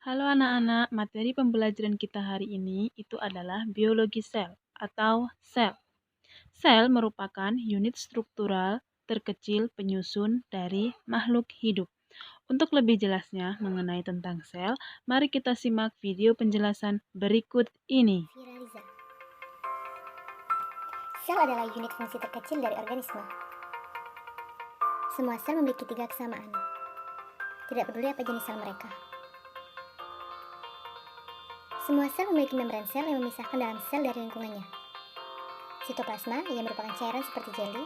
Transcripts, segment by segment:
Halo anak-anak, materi pembelajaran kita hari ini itu adalah biologi sel atau sel. Sel merupakan unit struktural terkecil penyusun dari makhluk hidup. Untuk lebih jelasnya mengenai tentang sel, mari kita simak video penjelasan berikut ini. Viraliza. Sel adalah unit fungsi terkecil dari organisme. Semua sel memiliki 3 kesamaan. Tidak peduli apa jenis sel mereka. Semua sel memiliki membran sel yang memisahkan dalam sel dari lingkungannya. Sitoplasma yang merupakan cairan seperti jelly,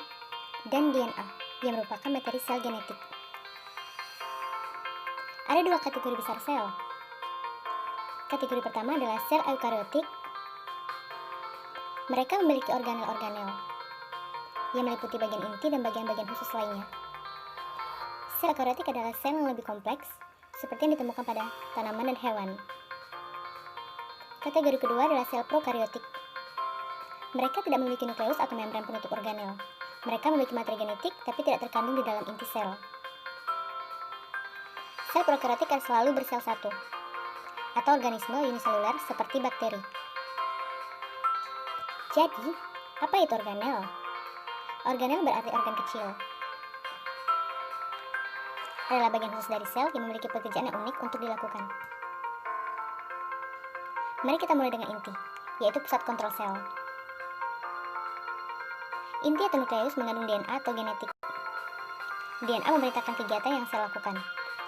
dan DNA yang merupakan materi sel genetik. Ada 2 kategori besar sel. Kategori pertama adalah sel eukariotik. Mereka memiliki organel-organel yang meliputi bagian inti dan bagian-bagian khusus lainnya. Sel eukariotik adalah sel yang lebih kompleks, seperti yang ditemukan pada tanaman dan hewan. Kategori kedua adalah sel prokariotik. Mereka tidak memiliki nukleus atau membran penutup organel. Mereka memiliki materi genetik, tapi tidak terkandung di dalam inti sel. Sel prokariotik akan selalu bersel satu, atau organisme uniseluler seperti bakteri. Jadi, apa itu organel? Organel berarti organ kecil. Adalah bagian khusus dari sel yang memiliki pekerjaan yang unik untuk dilakukan. Mari kita mulai dengan inti, yaitu pusat kontrol sel. Inti atau nukleus mengandung DNA atau genetik. DNA memerintahkan kegiatan yang sel lakukan,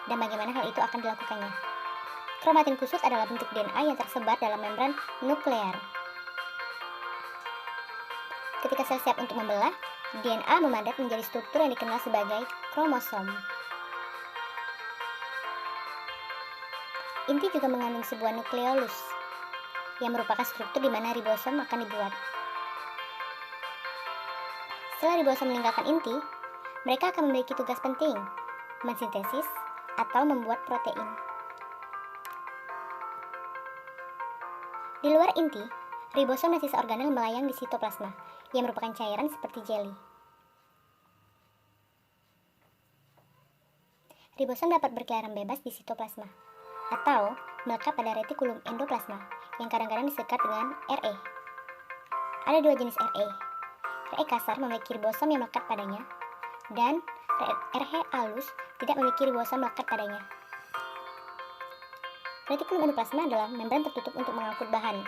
dan bagaimana hal itu akan dilakukannya. Kromatin khusus adalah bentuk DNA yang tersebar dalam membran nuklear. Ketika sel siap untuk membelah, DNA memadat menjadi struktur yang dikenal sebagai kromosom. Inti juga mengandung sebuah nukleolus, yang merupakan struktur di mana ribosom akan dibuat. Setelah ribosom meninggalkan inti, mereka akan memiliki tugas penting, mensintesis atau membuat protein. Di luar inti, ribosom dan sisa organel melayang di sitoplasma, yang merupakan cairan seperti jelly. Ribosom dapat berkeliaran bebas di sitoplasma, atau melekat pada retikulum endoplasma, yang kadang-kadang disekat dengan RE. Ada 2 jenis RE. RE kasar memiliki ribosom yang melekat padanya, dan RE halus tidak memiliki ribosom melekat padanya. Retikulum endoplasma adalah membran tertutup untuk mengangkut bahan,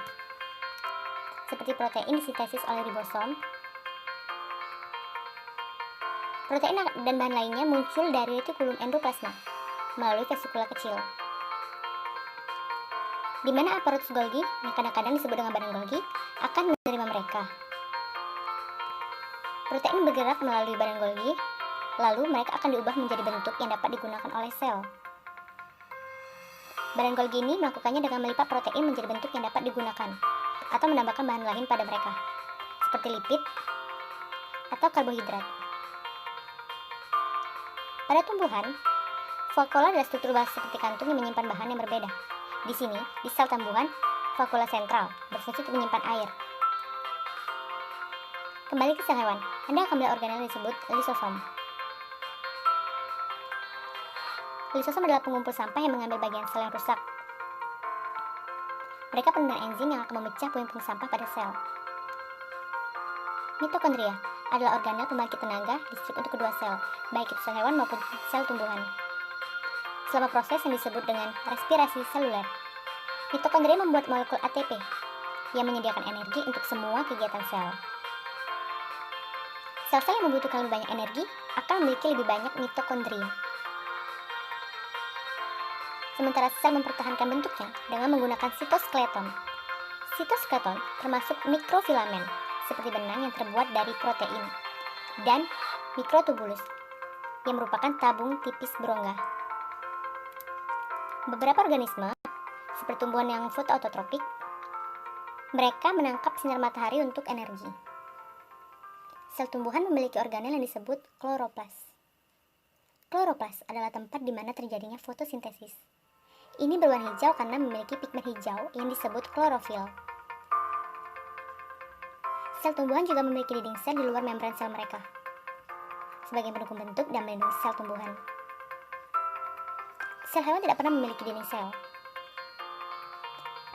seperti protein disintesis oleh ribosom. Protein dan bahan lainnya muncul dari retikulum endoplasma melalui vesikula kecil, di mana aparatus Golgi, yang kadang-kadang disebut dengan badan Golgi, akan menerima mereka. Protein bergerak melalui badan Golgi, lalu mereka akan diubah menjadi bentuk yang dapat digunakan oleh sel. Badan Golgi ini melakukannya dengan melipat protein menjadi bentuk yang dapat digunakan, atau menambahkan bahan lain pada mereka, seperti lipid atau karbohidrat. Pada tumbuhan, vakuola adalah struktur base seperti kantung yang menyimpan bahan yang berbeda. Di sini, di sel tumbuhan, vakuola sentral berfungsi untuk menyimpan air. Kembali ke sel hewan, Anda akan melihat organel yang disebut lisosom. Lisosom adalah pengumpul sampah yang mengambil bagian sel yang rusak. Mereka penuh dengan enzim yang akan memecah puing-puing sampah pada sel. Mitokondria adalah organel pembangkit tenaga listrik untuk kedua sel, baik itu sel hewan maupun sel tumbuhan. Selama proses yang disebut dengan respirasi seluler, mitokondria membuat molekul ATP yang menyediakan energi untuk semua kegiatan sel. Sel-sel yang membutuhkan lebih banyak energi akan memiliki lebih banyak mitokondria. Sementara sel mempertahankan bentuknya dengan menggunakan sitoskeleton. Sitoskeleton termasuk mikrofilamen, seperti benang yang terbuat dari protein, dan mikrotubulus, yang merupakan tabung tipis berongga. Beberapa organisme, seperti tumbuhan yang fotoautotropik, mereka menangkap sinar matahari untuk energi. Sel tumbuhan memiliki organel yang disebut kloroplas. Kloroplas adalah tempat di mana terjadinya fotosintesis. Ini berwarna hijau karena memiliki pigmen hijau yang disebut klorofil. Sel tumbuhan juga memiliki dinding sel di luar membran sel mereka, sebagai pendukung bentuk dan melindungi sel tumbuhan. Sel hewan tidak pernah memiliki dinding sel.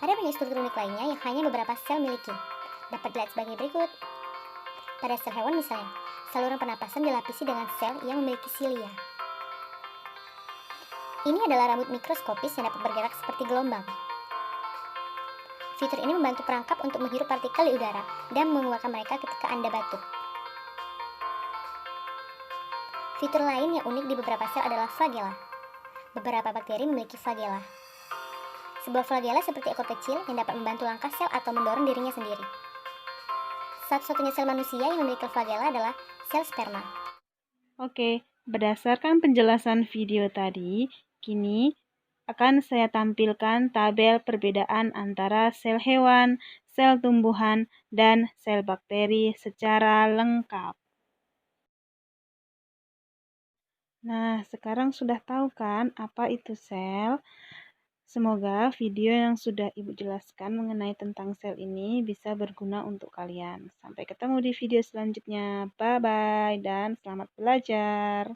Ada banyak struktur unik lainnya yang hanya beberapa sel miliki. Dapat dilihat sebagai berikut. Pada sel hewan misalnya, saluran pernapasan dilapisi dengan sel yang memiliki silia. Ini adalah rambut mikroskopis yang dapat bergerak seperti gelombang. Fitur ini membantu perangkap untuk menghirup partikel di udara dan mengeluarkan mereka ketika Anda batuk. Fitur lain yang unik di beberapa sel adalah flagela. Beberapa bakteri memiliki flagela. Sebuah flagela seperti ekor kecil yang dapat membantu langkah sel atau mendorong dirinya sendiri. Satu-satunya sel manusia yang memiliki flagela adalah sel sperma. Oke, berdasarkan penjelasan video tadi, kini akan saya tampilkan tabel perbedaan antara sel hewan, sel tumbuhan, dan sel bakteri secara lengkap. Nah, sekarang sudah tahu kan apa itu sel? Semoga video yang sudah Ibu jelaskan mengenai tentang sel ini bisa berguna untuk kalian. Sampai ketemu di video selanjutnya. Bye-bye dan selamat belajar.